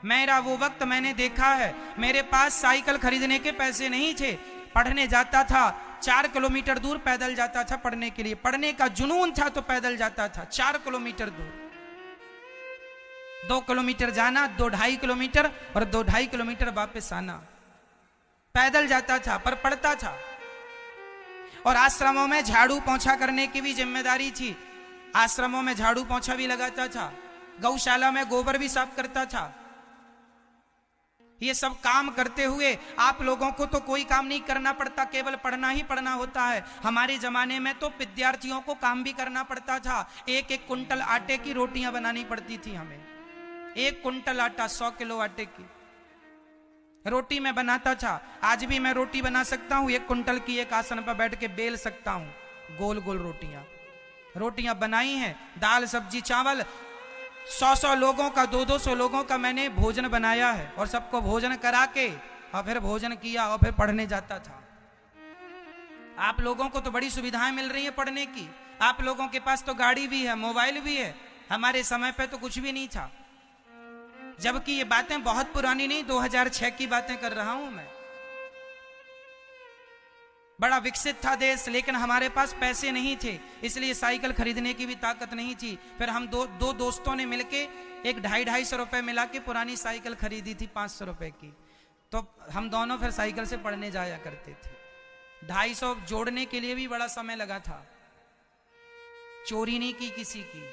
मेरा वो वक्त मैंने देखा है, मेरे पास साइकिल खरीदने के पैसे नहीं थे, पढ़ने जाता था 4 किलोमीटर दूर पैदल जाता था पढ़ने के लिए, पढ़ने का जुनून था तो पैदल जाता था 4 किलोमीटर दूर, 2 किलोमीटर जाना, 2-2.5 किलोमीटर और 2-2.5 किलोमीटर वापस आना, पैदल जाता था पर पढ़ता था। और आश्रमों में झाड़ू पोंछा करने की भी जिम्मेदारी थी, आश्रमों में झाड़ू पोंछा भी लगाता था, गौशाला में गोबर भी साफ करता था। ये सब काम करते हुए आप लोगों को तो कोई काम नहीं करना पड़ता, केवल पढ़ना ही पढ़ना होता है। हमारे जमाने में तो विद्यार्थियों को काम भी करना पड़ता था, 1-1 कुंटल आटे की रोटियां बनानी पड़ती थी हमें, 1 कुंटल आटा 100 किलो आटे की रोटी मैं बनाता था। आज भी मैं रोटी बना सकता हूं, 1 कुंटल की एक आसन पर बैठ के बेल सकता हूं, गोल गोल रोटियां बनाई हैं, दाल सब्जी चावल, 100-100 लोगों का 200-200 लोगों का मैंने भोजन बनाया है और सबको भोजन करा के और फिर भोजन किया और फिर पढ़ने जाता था। आप लोगों को तो बड़ी सुविधाएं मिल रही हैं पढ़ने की, आप लोगों के पास तो गाड़ी भी है, मोबाइल भी है, हमारे समय पे तो कुछ भी नहीं था। जबकि ये बातें बहुत पुरानी नहीं, 2006 की बातें कर रहा हूं मैं। बड़ा विकसित था देश, लेकिन हमारे पास पैसे नहीं थे, इसलिए साइकिल खरीदने की भी ताकत नहीं थी। फिर हम दो दोस्तों ने मिलके एक 250-250 रुपए मिला के पुरानी साइकिल खरीदी थी 500 रुपए की, तो हम दोनों फिर साइकिल से पढ़ने जाया करते थे। 250 जोड़ने के लिए भी बड़ा समय लगा था, चोरी नहीं की किसी की,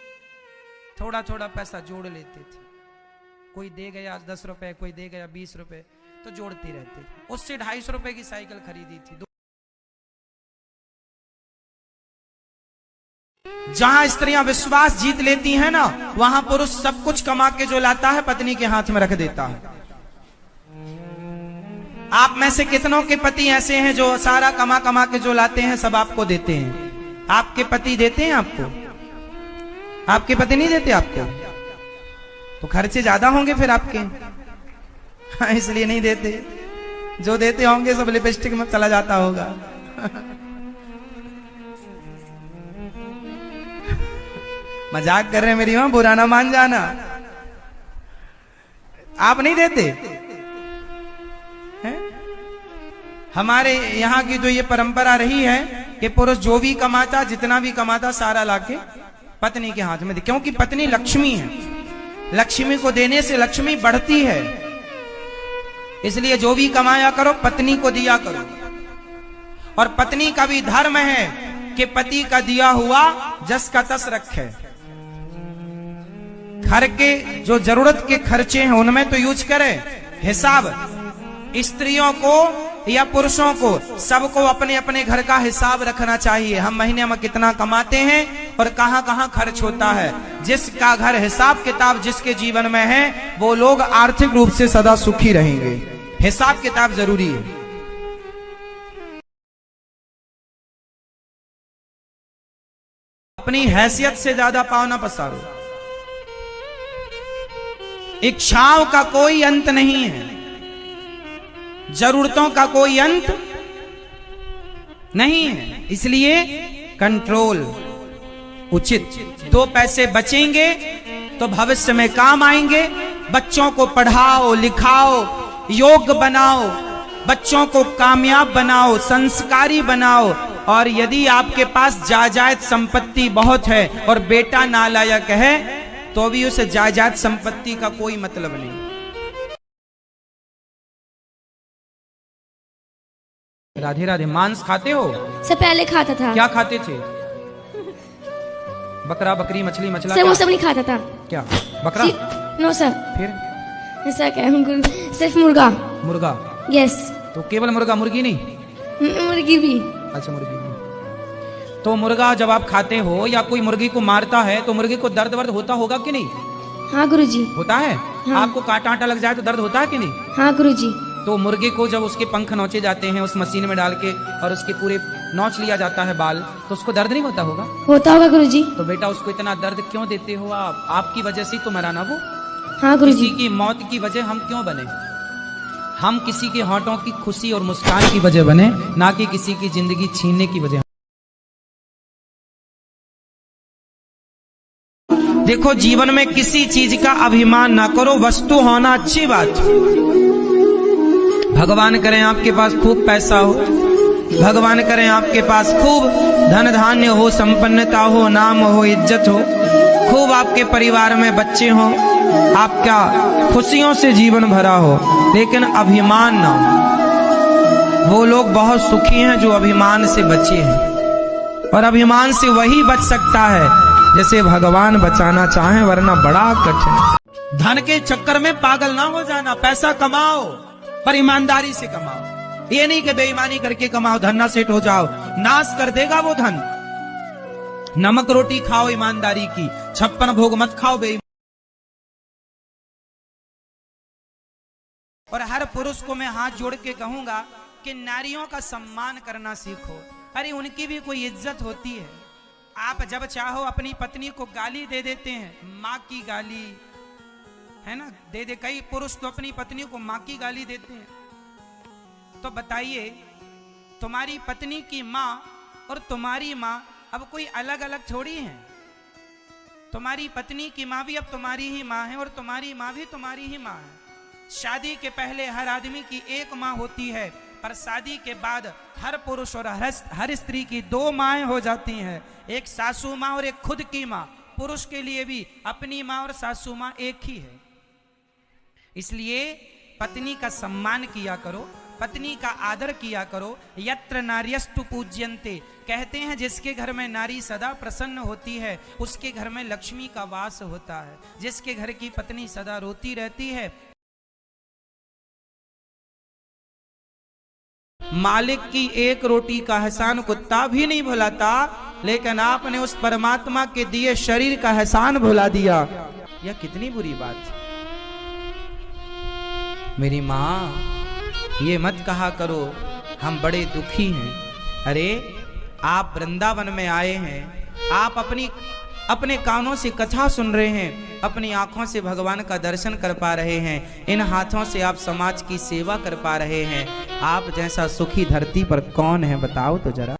थोड़ा थोड़ा पैसा जोड़ लेते थे, कोई दे गया 10 रुपए, कोई दे गया 20 रुपए, तो जोड़ते रहते थे। उससे 250 रुपए की साइकिल खरीदी थी। जहां स्त्रियां विश्वास जीत लेती हैं ना, वहां पुरुष सब कुछ कमा के जो लाता है पत्नी के हाथ में रख देता है। आप में से कितनों के पति ऐसे हैं जो सारा कमा के जो लाते हैं सब आपको देते हैं? आपके पति देते हैं आपको? आपके पति नहीं देते आपको? तो खर्चे ज्यादा होंगे फिर आपके, हाँ, इसलिए नहीं देते। जो देते होंगे सब लिपस्टिक में चला जाता होगा। मजाक कर रहे हैं मेरी मां, बुरा ना मान जाना। आप नहीं देते हैं? हमारे यहाँ की जो ये परंपरा रही है कि पुरुष जो भी कमाता, जितना भी कमाता, सारा लाके पत्नी के हाथ में दे, क्योंकि पत्नी लक्ष्मी है, लक्ष्मी को देने से लक्ष्मी बढ़ती है, इसलिए जो भी कमाया करो पत्नी को दिया करो। और पत्नी का भी धर्म है कि पति का दिया हुआ जस का तस रखे। घर के जो जरूरत के खर्चे हैं उनमें तो यूज करे, हिसाब स्त्रियों को या पुरुषों को सबको अपने अपने घर का हिसाब रखना चाहिए। हम महीने में कितना कमाते हैं और कहां कहां खर्च होता है। जिसका घर हिसाब किताब जिसके जीवन में है वो लोग आर्थिक रूप से सदा सुखी रहेंगे। हिसाब किताब जरूरी है। अपनी हैसियत से ज्यादा पाँव ना पसारो। इच्छाओं का कोई अंत नहीं है, जरूरतों का कोई अंत नहीं है, इसलिए कंट्रोल उचित। 2 पैसे बचेंगे तो भविष्य में काम आएंगे। बच्चों को पढ़ाओ लिखाओ, योग्य बनाओ, बच्चों को कामयाब बनाओ, संस्कारी बनाओ। और यदि आपके पास जायदाद संपत्ति बहुत है और बेटा नालायक है तो भी उसे जायदाद संपत्ति का कोई मतलब नहीं। राधे राधे। मांस खाते हो? सर पहले खाता था। क्या खाते थे? बकरा बकरी मछली मछला? सर वो सब नहीं खाता था। क्या बकरा? No sir. फिर सर क्या? सिर्फ मुर्गा। मुर्गा? यस। तो केवल मुर्गा, मुर्गी नहीं? मुर्गी भी। अच्छा मुर्गी भी। तो मुर्गा जब आप खाते हो या कोई मुर्गी को मारता है तो मुर्गी को दर्द वर्द होता होगा कि नहीं? हाँ गुरुजी। होता है? हाँ। आपको कांटा आटा लग जाए तो दर्द होता है कि नहीं? हाँ गुरुजी। तो मुर्गे को जब उसके पंख नोचे जाते हैं उस मशीन में डाल के और उसके पूरे नोच लिया जाता है बाल, तो उसको दर्द नहीं होता होगा? होता होगा गुरुजी। तो बेटा उसको इतना दर्द क्यों देते हो आप? आपकी वजह से तो मरा ना वो। हाँ गुरुजी। किसी की मौत की वजह हम क्यों बने? हम किसी के होठों की खुशी और मुस्कान की वजह बने, ना कि किसी की जिंदगी छीनने की वजह। देखो जीवन में किसी चीज का अभिमान ना करो, वस्तु होना अच्छी बात। भगवान करें आपके पास खूब पैसा हो, भगवान करें आपके पास खूब धन धान्य हो, संपन्नता हो, नाम हो, इज्जत हो, खूब आपके परिवार में बच्चे हो, आपका खुशियों से जीवन भरा हो, लेकिन अभिमान ना हो। वो लोग बहुत सुखी हैं जो अभिमान से बचे हैं, और अभिमान से वही बच सकता है जैसे भगवान बचाना चाहें, वरना बड़ा कठिन। धन के चक्कर में पागल ना हो जाना, पैसा कमाओ पर ईमानदारी से कमाओ। ये नहीं कि बेईमानी करके कमाओ, धन ना सेट हो जाओ, नाश कर देगा वो धन। नमक रोटी खाओ ईमानदारी की, 56 भोग मत खाओ बेईमानी। और हर पुरुष को मैं हाथ जोड़ के कहूंगा कि नारियों का सम्मान करना सीखो। अरे उनकी भी कोई इज्जत होती है। आप जब चाहो अपनी पत्नी को गाली दे देते हैं, माँ की गाली है ना, दे दे। कई पुरुष तो अपनी पत्नी को माँ की गाली देते हैं। तो बताइए, तुम्हारी पत्नी की माँ और तुम्हारी माँ अब कोई अलग अलग थोड़ी है। तुम्हारी पत्नी की माँ भी अब तुम्हारी ही माँ है, और तुम्हारी माँ भी तुम्हारी ही माँ है। शादी के पहले हर आदमी की एक माँ होती है, पर शादी के बाद हर पुरुष और हर स्त्री की 2 माएं हो जाती हैं, एक सासू माँ और एक खुद की माँ। पुरुष के लिए भी अपनी माँ और सासू माँ एक ही है। इसलिए पत्नी का सम्मान किया करो, पत्नी का आदर किया करो। यत्र नार्यस्तु पूज्यन्ते, कहते हैं जिसके घर में नारी सदा प्रसन्न होती है उसके घर में लक्ष्मी का वास होता है। जिसके घर की पत्नी सदा रोती रहती है, मालिक की एक रोटी का एहसान कुत्ता भी नहीं भुलाता, लेकिन आपने उस परमात्मा के दिए शरीर का एहसान भुला दिया। यह कितनी बुरी बात है। मेरी माँ, ये मत कहा करो हम बड़े दुखी हैं। अरे आप वृंदावन में आए हैं, आप अपने कानों से कथा सुन रहे हैं, अपनी आंखों से भगवान का दर्शन कर पा रहे हैं, इन हाथों से आप समाज की सेवा कर पा रहे हैं। आप जैसा सुखी धरती पर कौन है बताओ तो जरा।